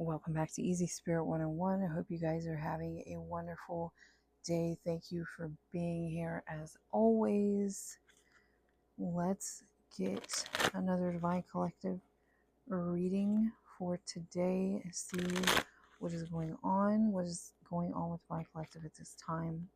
Welcome back to Easy Spirit 101. I hope you guys are having a wonderful day. Thank you for being here as always. Let's get another Divine Collective reading for today and see what is going on. What is going on with Divine Collective at this time?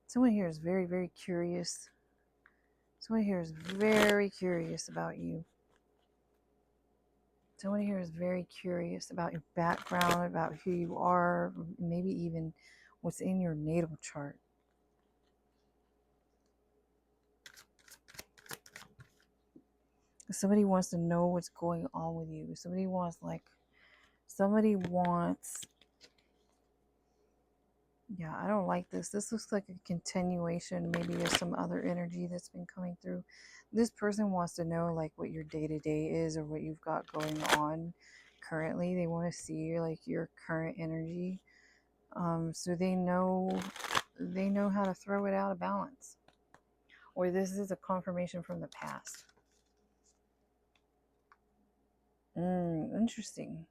Someone here is very, very curious. Someone here is very curious about you. Someone here is very curious about your background, about who you are, maybe even what's in your natal chart. Somebody wants to know what's going on with you. Somebody wants, yeah, I don't like this. This looks like a continuation. Maybe there's some other energy that's been coming through. This person wants to know like what your day-to-day is or what you've got going on currently. They want to see like your current energy. So they know how to throw it out of balance. Or this is a confirmation from the past. Interesting.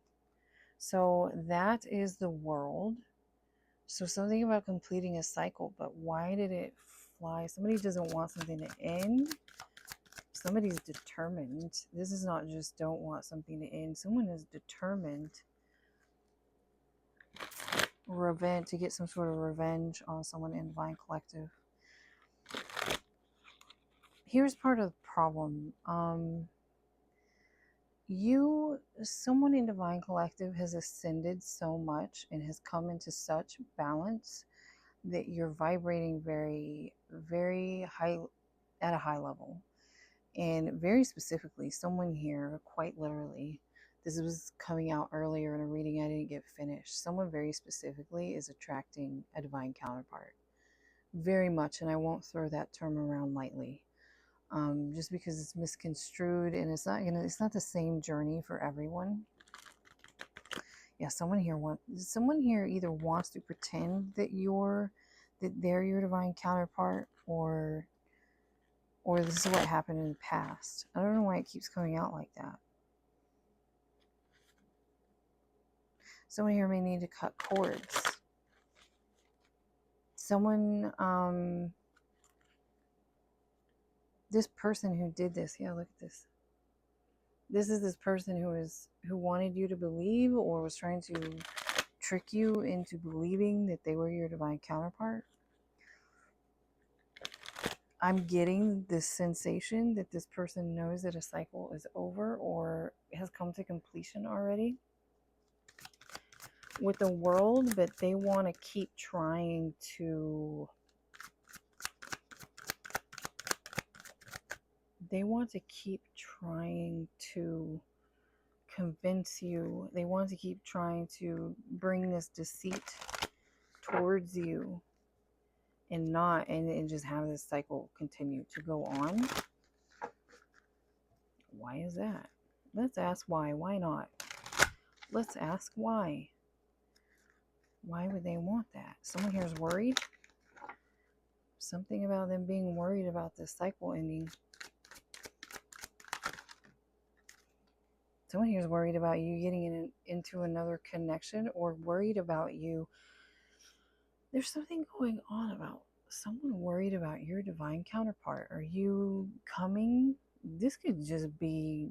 So that is the World. So something about completing a cycle, but why did it fly? Somebody doesn't want something to end. Somebody's determined. This is not just don't want something to end. Someone is determined to get some sort of revenge on someone in Divine Collective. Here's part of the problem. Someone in Divine Collective has ascended so much and has come into such balance that you're vibrating very, very high, at a high level. And very specifically, someone here, quite literally, this was coming out earlier in a reading I didn't get finished. Someone very specifically is attracting a divine counterpart. Very much, and I won't throw that term around lightly. Just because it's misconstrued and it's not the same journey for everyone. Yeah, someone here either wants to pretend that they're your divine counterpart, or this is what happened in the past. I don't know why it keeps coming out like that. Someone here may need to cut cords. Someone, this person who did this, yeah, look at this. This is this person who wanted you to believe or was trying to trick you into believing that they were your divine counterpart. I'm getting this sensation that this person knows that a cycle is over or has come to completion already with the World, but they want to keep trying to convince you. They want to keep trying to bring this deceit towards you and just have this cycle continue to go on. Why is that? Let's ask why. Why not? Let's ask why. Why would they want that? Someone here is worried. Something about them being worried about this cycle ending. Someone here is worried about you getting into another connection, or worried about you. There's something going on about someone worried about your divine counterpart. Are you coming? This could just be,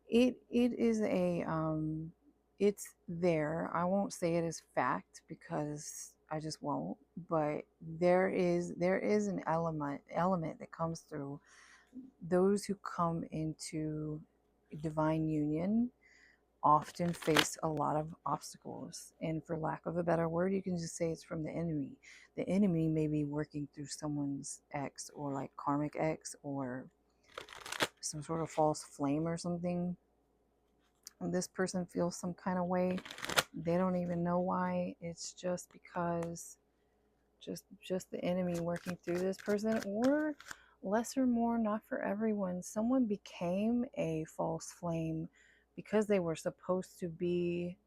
it is it's there. I won't say it is fact because I just won't, but there is an element that comes through those who come into divine union often face a lot of obstacles, and for lack of a better word, you can just say it's from the enemy. The enemy may be working through someone's ex, or like karmic ex, or some sort of false flame or something. And this person feels some kind of way. They don't even know why. It's just because just the enemy working through this person, or less or more, not for everyone. Someone became a false flame because they were supposed to be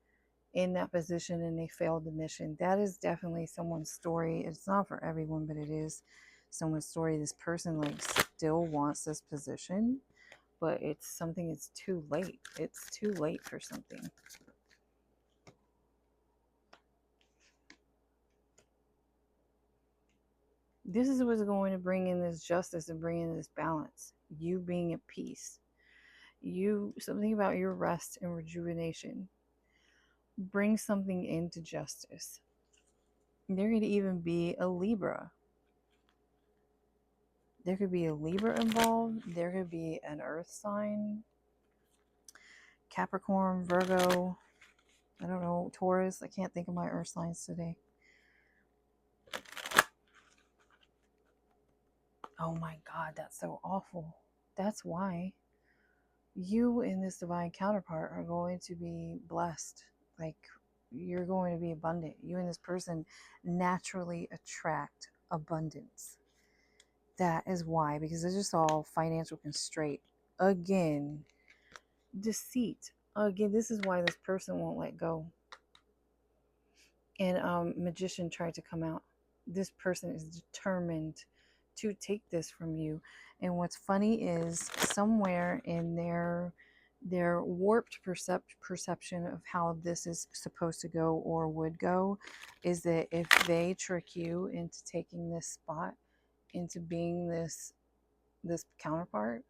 in that position and they failed the mission. That is definitely someone's story. It's not for everyone, but it is someone's story. This person like still wants this position, but it's something, it's too late. It's too late for something. This is what's going to bring in this justice and bring in this balance. You being at peace. You, something about your rest and rejuvenation. Bring something into justice. There could even be a Libra. There could be a Libra involved. There could be an earth sign. Capricorn, Virgo, I don't know, Taurus. I can't think of my earth signs today. Oh my God, that's so awful. That's why you and this divine counterpart are going to be blessed. Like, you're going to be abundant. You and this person naturally attract abundance. That is why, because it's just all financial constraint. Again, deceit. Again, this is why this person won't let go. And Magician tried to come out. This person is determined to take this from you. And what's funny is somewhere in their warped perception of how this is supposed to go or would go is that if they trick you into taking this spot, into being this counterpart,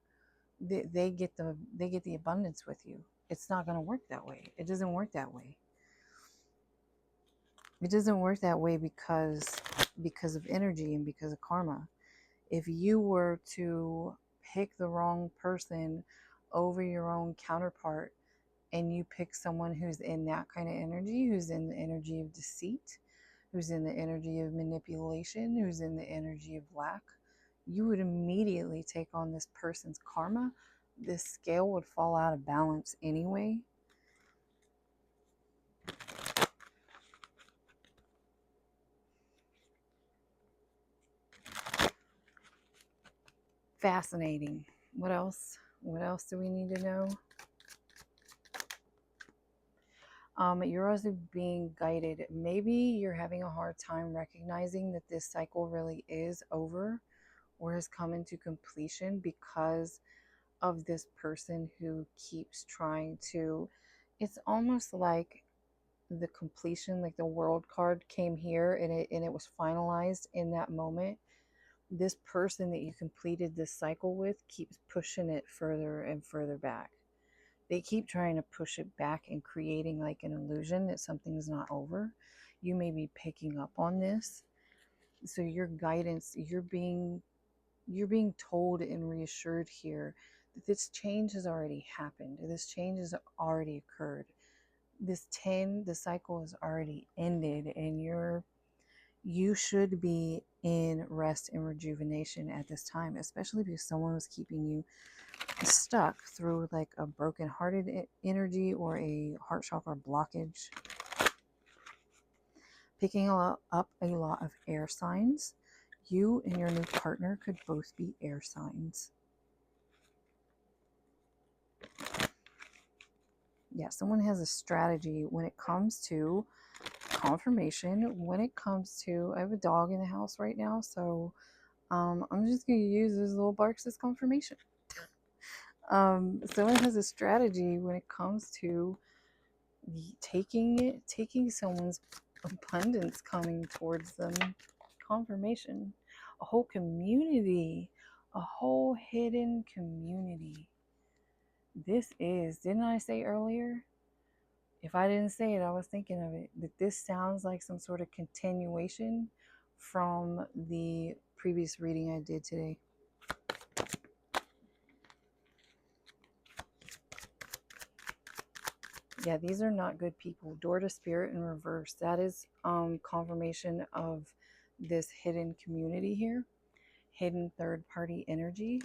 they get the abundance with you. It's not going to work that way. It doesn't work that way. It doesn't work that way because of energy and because of karma. If you were to pick the wrong person over your own counterpart, and you pick someone who's in that kind of energy, who's in the energy of deceit, who's in the energy of manipulation, who's in the energy of lack, you would immediately take on this person's karma. This scale would fall out of balance anyway. Fascinating. What else? What else do we need to know? You're also being guided. Maybe you're having a hard time recognizing that this cycle really is over or has come into completion because of this person who keeps trying to. It's almost like the completion, like the world card came here and it was finalized in that moment. This person that you completed this cycle with keeps pushing it further and further back. They keep trying to push it back and creating like an illusion that something's not over. You may be picking up on this. So your guidance, you're being told and reassured here that this change has already happened. This change has already occurred. The cycle has already ended, and you should be in rest and rejuvenation at this time, especially because someone was keeping you stuck through like a broken-hearted energy or a heart chakra blockage. Picking up a lot of air signs. You and your new partner could both be air signs. Yeah, someone has a strategy when it comes to confirmation, when it comes to, I have a dog in the house right now, so I'm just going to use his little barks as confirmation. Someone has a strategy when it comes to taking someone's abundance coming towards them. Confirmation. A whole community, a whole hidden community. This is, didn't I say earlier? If I didn't say it, I was thinking of it, that this sounds like some sort of continuation from the previous reading I did today. Yeah, these are not good people. Door to Spirit in reverse. That is confirmation of this hidden community here. Hidden third party energy.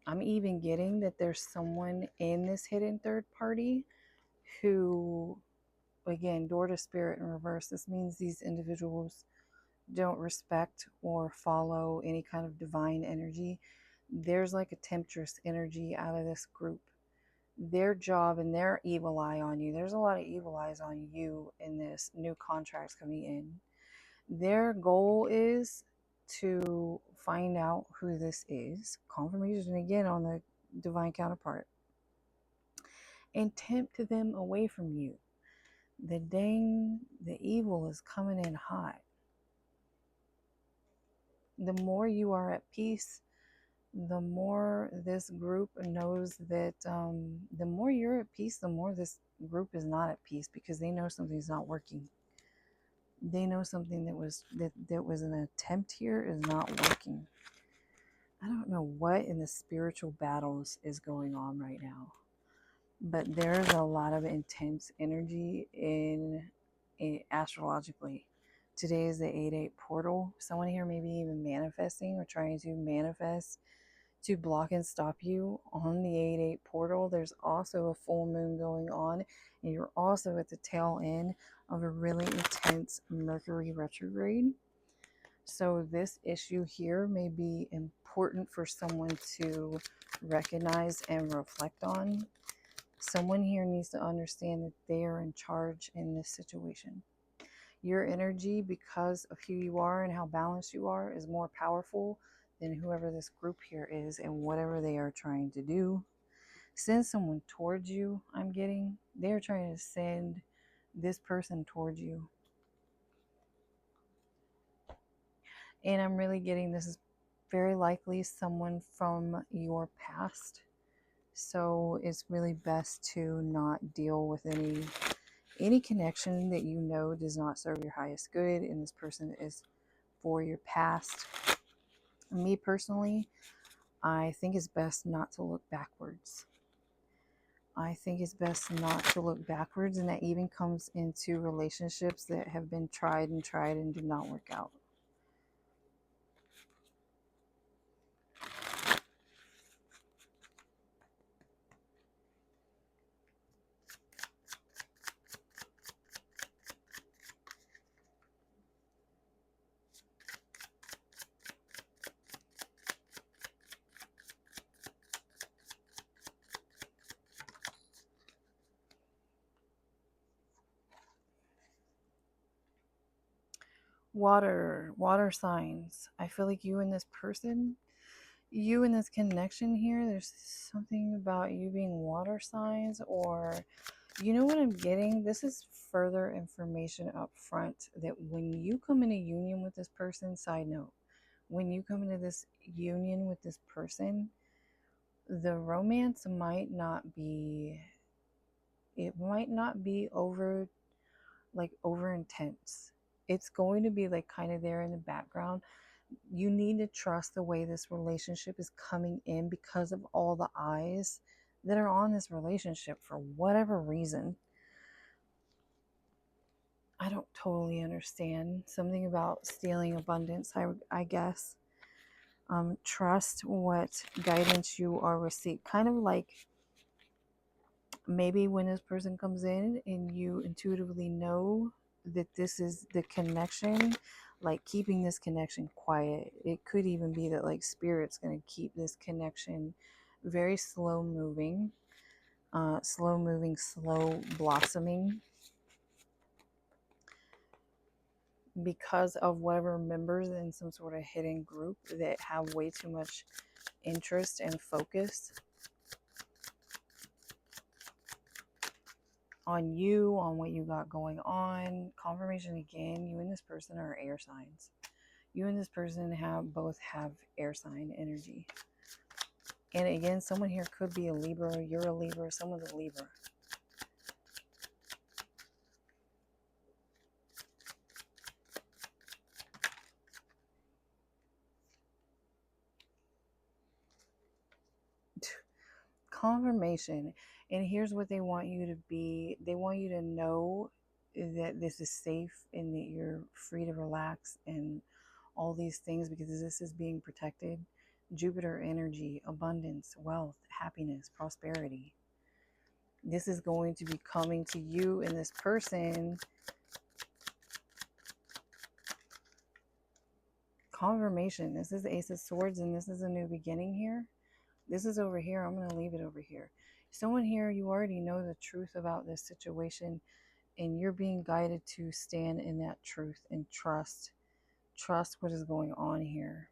I'm even getting that there's someone in this hidden third party who, again, door to Spirit in reverse. This means these individuals don't respect or follow any kind of divine energy. There's like a temptress energy out of this group. their job and their evil eye on you. There's a lot of evil eyes on you in this new contracts coming in. Their goal is to find out who this is. Confirmation again on the divine counterpart. And tempt them away from you. The evil is coming in hot. The more you are at peace, the more this group knows that the more you're at peace, the more this group is not at peace, because they know something's not working. They know something that was an attempt here is not working. I don't know what in the spiritual battles is going on right now, but there's a lot of intense energy in astrologically. Today is the 8-8 portal. Someone here may be even manifesting or trying to manifest to block and stop you on the 8-8 portal. There's also a full moon going on, and you're also at the tail end of a really intense Mercury retrograde. So this issue here may be important for someone to recognize and reflect on. Someone here needs to understand that they are in charge in this situation. Your energy, because of who you are and how balanced you are, is more powerful than whoever this group here is and whatever they are trying to do. Send someone towards you. I'm getting, they're trying to send this person towards you. And I'm really getting, this is very likely someone from your past. So it's really best to not deal with any connection that you know does not serve your highest good, and this person is for your past. Me personally, I think it's best not to look backwards. I think it's best not to look backwards, and that even comes into relationships that have been tried and did not work out. Water signs. I feel like you and this person, you and this connection here, there's something about you being water signs, or you know what I'm getting? This is further information up front that when you come in a union with this person, side note, when you come into this union with this person, the romance might not be, it might not be over intense. It's going to be like kind of there in the background. You need to trust the way this relationship is coming in because of all the eyes that are on this relationship for whatever reason. I don't totally understand. Something about stealing abundance, I guess. Trust what guidance you are receiving. Kind of like maybe when this person comes in and you intuitively know that this is the connection, like keeping this connection quiet. It could even be that like spirit's going to keep this connection very slow moving, slow blossoming, because of whatever members in some sort of hidden group that have way too much interest and focus on you, on what you got going on. Confirmation again, you and this person are air signs. You and this person both have air sign energy. And again, someone here could be a Libra, you're a Libra, someone's a Libra. Confirmation. And here's what they want you to be. They want you to know that this is safe and that you're free to relax and all these things, because this is being protected. Jupiter energy, abundance, wealth, happiness, prosperity. This is going to be coming to you and this person. Confirmation. This is the Ace of Swords, and this is a new beginning here. This is over here. I'm going to leave it over here. Someone here, you already know the truth about this situation, and you're being guided to stand in that truth and trust what is going on here.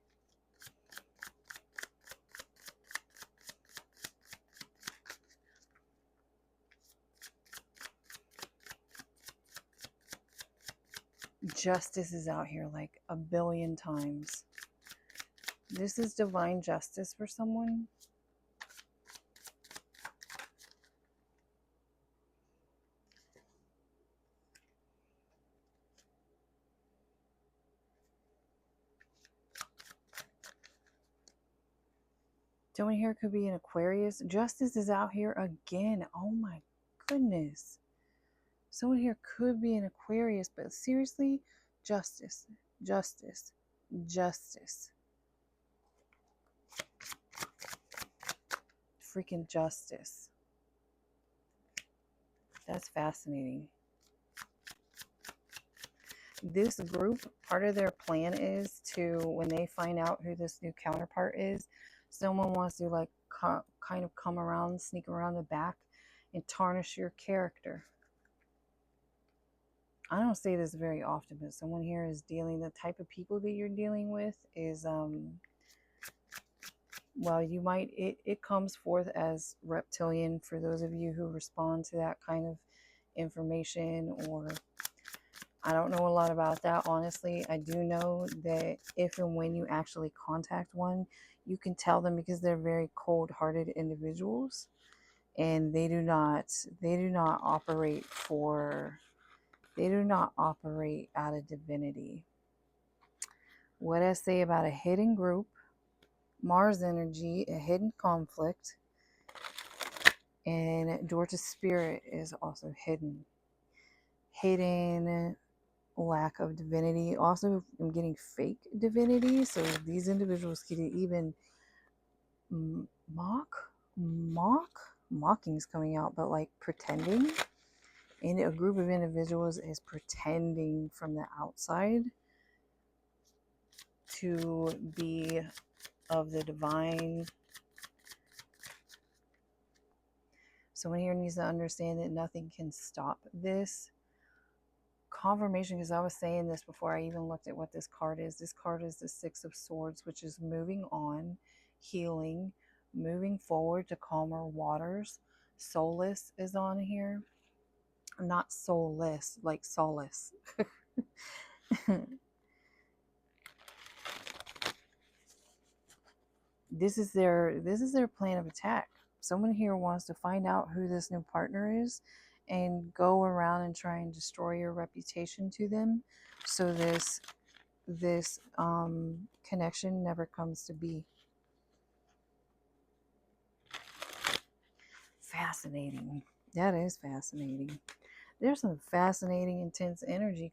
Justice is out here like a billion times. This is divine justice for someone. Someone here could be an Aquarius. Justice is out here again. Oh my goodness. Someone here could be an Aquarius, but seriously, justice, justice, justice. Freaking justice. That's fascinating. This group, part of their plan is to, when they find out who this new counterpart is, someone wants to like kind of come around, sneak around the back and tarnish your character. I don't say this very often, but someone here is dealing, the type of people that you're dealing with is, well, you might, it comes forth as reptilian for those of you who respond to that kind of information, or I don't know a lot about that, honestly. I do know that if and when you actually contact one, you can tell them, because they're very cold-hearted individuals, and they do not operate out of divinity. What I say about a hidden group, Mars energy, a hidden conflict, and door to spirit is also hidden. Hidden lack of divinity. Also, I'm getting fake divinity. So these individuals could even mocking's coming out, but like pretending. And a group of individuals is pretending from the outside to be of the divine. Someone here needs to understand that nothing can stop this confirmation, because I was saying this before I even looked at what this card is. This card is the Six of Swords, which is moving on, healing, moving forward to calmer waters. Soulless is on here. Not soulless, like solace. This is their plan of attack. Someone here wants to find out who this new partner is and go around and try and destroy your reputation to them, so this connection never comes to be. Fascinating. That is fascinating. There's some fascinating, intense energy